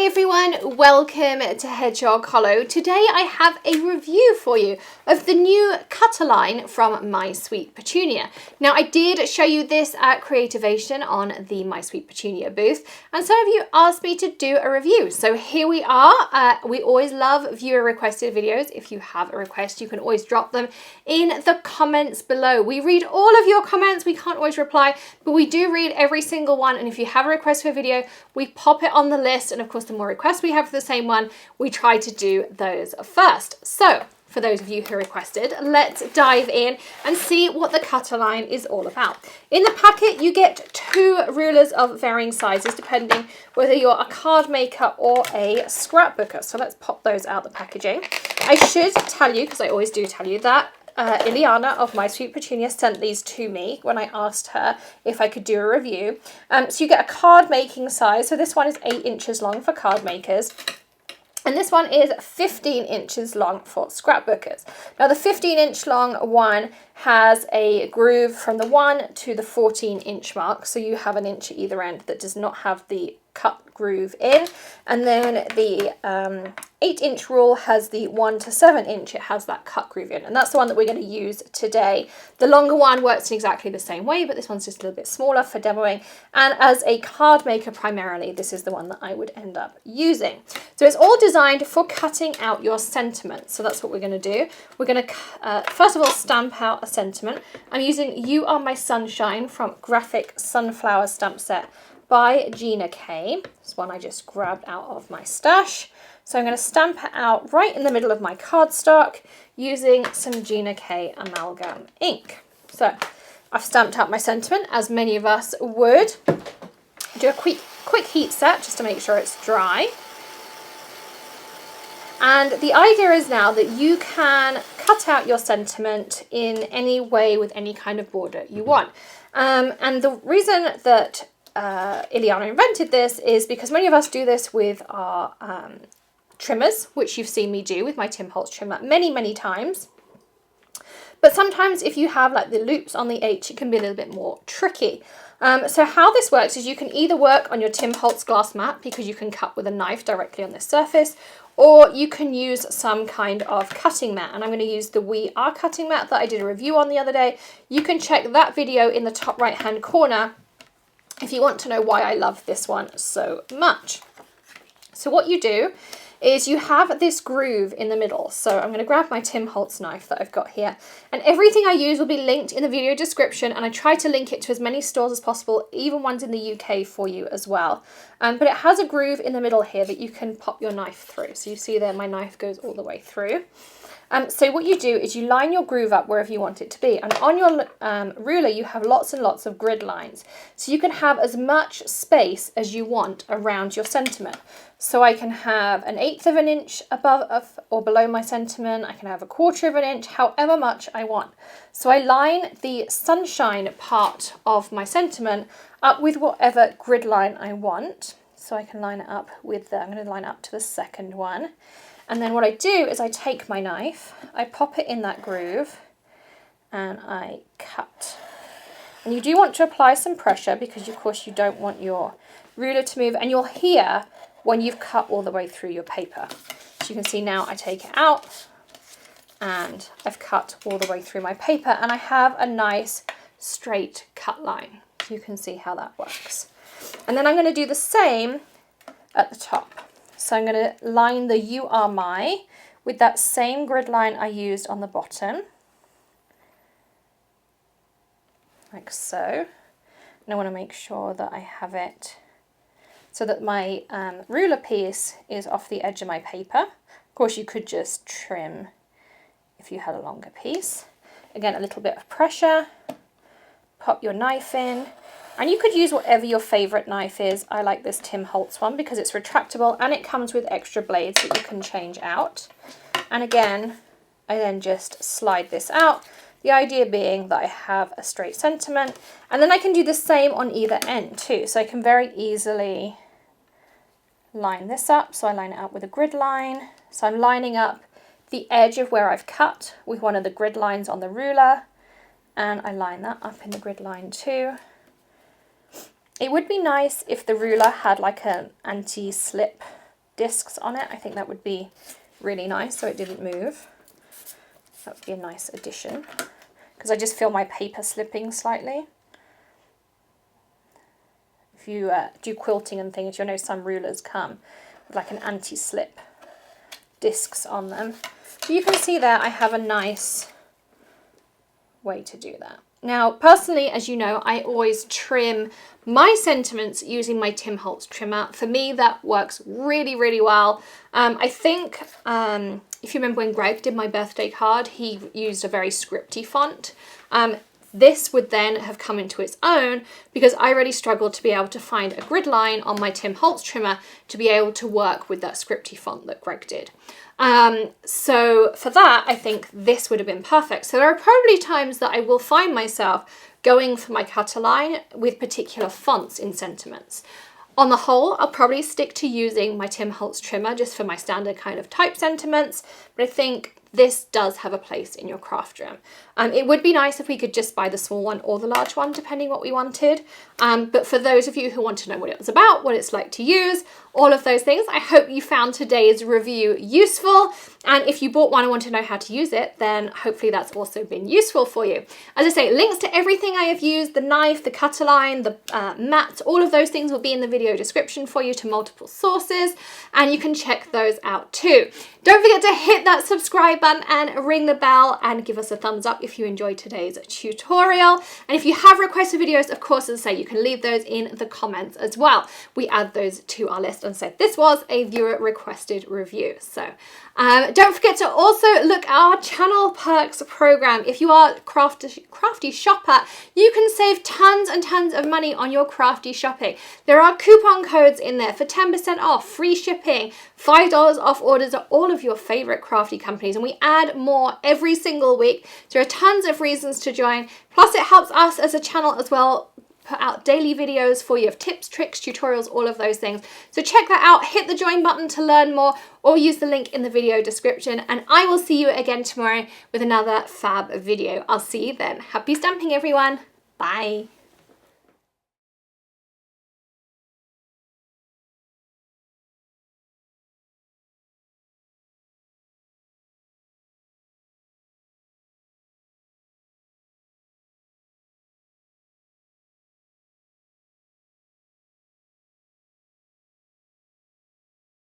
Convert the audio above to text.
Hi everyone, welcome to Hedgehog Hollow. Today I have a review for you of the new cutter line from My Sweet Petunia. Now I did show you this at Creativation on the My Sweet Petunia booth, and some of you asked me to do a review. So here we are. We always love viewer requested videos. If you have a request, you can always drop them in the comments below. We read all of your comments. We can't always reply, but we do read every single one. And if you have a request for a video, we pop it on the list, and of course the more requests we have for the same one, we try to do those first. So for those of you who requested, let's dive in and see what the cutter line is all about. In the packet you get 2 rulers of varying sizes depending whether you're a card maker or a scrapbooker. So let's pop those out the packaging. I should tell you, because I always do tell you, that Ileana of My Sweet Petunia sent these to me when I asked her if I could do a review. So you get a card making size. So this one is 8 inches long for card makers. And this one is 15 inches long for scrapbookers. Now the 15-inch long one has a groove from the 1 to the 14-inch mark. So you have an inch at either end that does not have the cut groove in. And then the 8-inch rule has the 1 to 7-inch. It has that cut groove in. And that's the one that we're going to use today. The longer one works in exactly the same way, but this one's just a little bit smaller for demoing. And as a card maker primarily, this is the one that I would end up using. So it's all designed for cutting out your sentiment. So that's what we're going to do. We're going to, first of all, stamp out a sentiment. I'm using You Are My Sunshine from Graphic Sunflower Stamp Set by Gina K. This one I just grabbed out of my stash. So I'm going to stamp it out right in the middle of my cardstock using some Gina K Amalgam ink. So I've stamped out my sentiment, as many of us would. Do a quick heat set just to make sure it's dry. And the idea is now that you can cut out your sentiment in any way with any kind of border you want. And the reason that Ileana invented this is because many of us do this with our trimmers, which you've seen me do with my Tim Holtz trimmer many times. But sometimes if you have like the loops on the H, it can be a little bit more tricky. So how this works is you can either work on your Tim Holtz glass mat, because you can cut with a knife directly on this surface, or you can use some kind of cutting mat. And I'm going to use the We Are cutting mat that I did a review on the other day. You can check that video in the top right hand corner if you want to know why I love this one so much. So what you do is you have this groove in the middle. So I'm going to grab my Tim Holtz knife that I've got here, and everything I use will be linked in the video description, and I try to link it to as many stores as possible, even ones in the UK for you as well. But it has a groove in the middle here that you can pop your knife through. So you see there my knife goes all the way through. So what you do is you line your groove up wherever you want it to be. And on your ruler, you have lots and lots of grid lines. So you can have as much space as you want around your sentiment. So I can have 1/8 of an inch above or below my sentiment. I can have 1/4 of an inch, however much I want. So I line the sunshine part of my sentiment up with whatever grid line I want. So I can line it up with I'm going to line up to the second one. And then what I do is I take my knife, I pop it in that groove, and I cut. And you do want to apply some pressure because, of course, you don't want your ruler to move. And you'll hear when you've cut all the way through your paper. So you can see now I take it out, and I've cut all the way through my paper, and I have a nice straight cut line. You can see how that works. And then I'm going to do the same at the top. So I'm going to line the You Are My with that same grid line I used on the bottom, like so. And I want to make sure that I have it so that my ruler piece is off the edge of my paper. Of course, you could just trim if you had a longer piece. Again, a little bit of pressure, pop your knife in. And you could use whatever your favourite knife is. I like this Tim Holtz one because it's retractable and it comes with extra blades that you can change out. And again, I then just slide this out. The idea being that I have a straight sentiment, and then I can do the same on either end too. So I can very easily line this up. So I line it up with a grid line. So I'm lining up the edge of where I've cut with one of the grid lines on the ruler, and I line that up in the grid line too. It would be nice if the ruler had like an anti-slip discs on it. I think that would be really nice so it didn't move. That would be a nice addition because I just feel my paper slipping slightly. If you do quilting and things, you'll know some rulers come with like an anti-slip discs on them. But you can see there I have a nice way to do that. Now, personally, as you know, I always trim my sentiments using my Tim Holtz trimmer. For me, that works really, really well. I think if you remember when Greg did my birthday card, he used a very scripty font. This would then have come into its own because I really struggled to be able to find a grid line on my Tim Holtz trimmer to be able to work with that scripty font that Greg did. So for that, I think this would have been perfect. So there are probably times that I will find myself going for my cutter line with particular fonts in sentiments. On the whole, I'll probably stick to using my Tim Holtz trimmer just for my standard kind of type sentiments, but I think this does have a place in your craft room. It would be nice if we could just buy the small one or the large one, depending what we wanted. But for those of you who want to know what it was about, what it's like to use, all of those things, I hope you found today's review useful. And if you bought one and want to know how to use it, then hopefully that's also been useful for you. As I say, links to everything I have used, the knife, the cutter line, the mats, all of those things will be in the video description for you to multiple sources, and you can check those out too. Don't forget to hit that subscribe button and ring the bell and give us a thumbs up if you enjoyed today's tutorial. And if you have requested videos, of course, as I say, you can leave those in the comments as well. We add those to our list and say this was a viewer requested review. So don't forget to also look at our channel perks program. If you are a crafty shopper, you can save tons and tons of money on your crafty shopping. There are coupon codes in there for 10% off, free shipping, $5 off orders at all of your favorite crafty companies, and we add more every single week. There are tons of reasons to join. Plus it helps us as a channel as well put out daily videos for you of tips, tricks, tutorials, all of those things. So check that out, hit the join button to learn more, or use the link in the video description, and I will see you again tomorrow with another fab video. I'll see you then. Happy stamping, everyone. Bye.